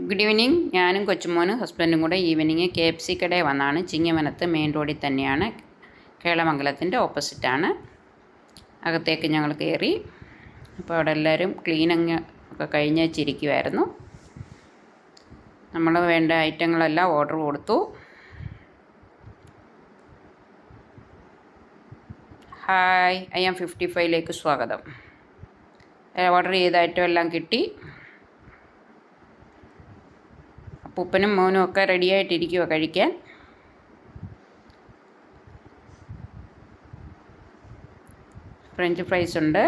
Good evening. ഞാനും കൊച്ചുമോനും ഹസ്ബൻഡും കൂടെ ഈവനിങ് KFC കടയിൽ വന്നാണ്. ചിങ്ങവനത്ത് മെയിൻ റോഡിൽ തന്നെയാണ്, കേളമംഗലത്തിൻ്റെ ഓപ്പോസിറ്റാണ്. അകത്തേക്ക് ഞങ്ങൾ കയറി. അപ്പോൾ അവിടെ എല്ലാവരും ക്ലീനിങ് ഒക്കെ കഴിഞ്ഞ് വെച്ചിരിക്കുമായിരുന്നു. നമ്മൾ വേണ്ട ഐറ്റങ്ങളെല്ലാം ഓർഡർ കൊടുത്തു. ഹായ്, IM 55ലേക്ക് സ്വാഗതം. ഓർഡർ ചെയ്ത ഐറ്റം എല്ലാം കിട്ടി. ഉപ്പനും മോനും ഒക്കെ റെഡിയായിട്ടിരിക്കുക കഴിക്കാൻ. ഫ്രഞ്ച് ഫ്രൈസ് ഉണ്ട്,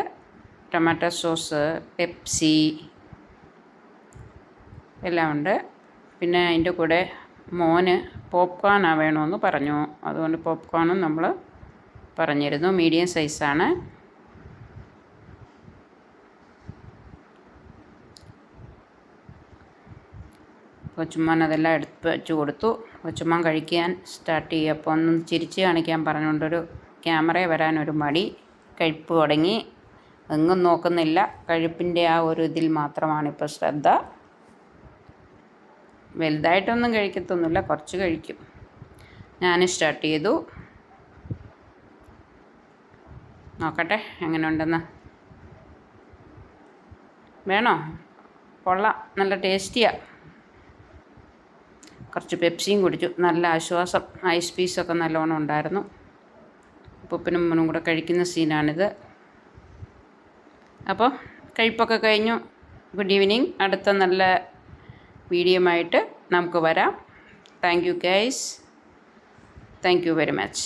ടൊമാറ്റോ സോസ്, പെപ്സി എല്ലാം ഉണ്ട്. പിന്നെ അതിൻ്റെ കൂടെ മോന് പോപ്കോൺ വേണമെന്ന് പറഞ്ഞു. അതുകൊണ്ട് പോപ്കോണും നമ്മൾ പറഞ്ഞിരുന്നു. മീഡിയം സൈസാണ്. കൊച്ചുമ്മൻ അതെല്ലാം എടുത്ത് വെച്ച് കൊടുത്തു. കൊച്ചുമ്മൻ കഴിക്കാൻ സ്റ്റാർട്ട് ചെയ്യുക. അപ്പോൾ ഒന്ന് ചിരിച്ച് കാണിക്കാൻ പറഞ്ഞുകൊണ്ടൊരു ക്യാമറയിൽ വരാനൊരു മടി. കഴിപ്പ് തുടങ്ങി. എങ്ങും നോക്കുന്നില്ല. കഴിപ്പിൻ്റെ ആ ഒരു ഇതിൽ മാത്രമാണ് ഇപ്പോൾ ശ്രദ്ധ. വലുതായിട്ടൊന്നും കഴിക്കത്തൊന്നുമില്ല, കുറച്ച് കഴിക്കും. ഞാൻ സ്റ്റാർട്ട് ചെയ്തു. നോക്കട്ടെ എങ്ങനെ ഉണ്ടെന്ന്. വേണോ? കൊള്ളാം, നല്ല ടേസ്റ്റിയാണ്. കുറച്ച് പെപ്സിയും കുടിച്ചു. നല്ല ആശ്വാസം. ഐസ് പീസൊക്കെ നല്ലോണം ഉണ്ടായിരുന്നു. ഉപ്പനും മോനും കൂടെ കഴിക്കുന്ന സീനാണിത്. അപ്പോൾ കഴിപ്പൊക്കെ കഴിഞ്ഞു. Good evening. അടുത്ത നല്ല വീഡിയോ ആയിട്ട് നമുക്ക് വരാം. Thank you guys. Thank you very much.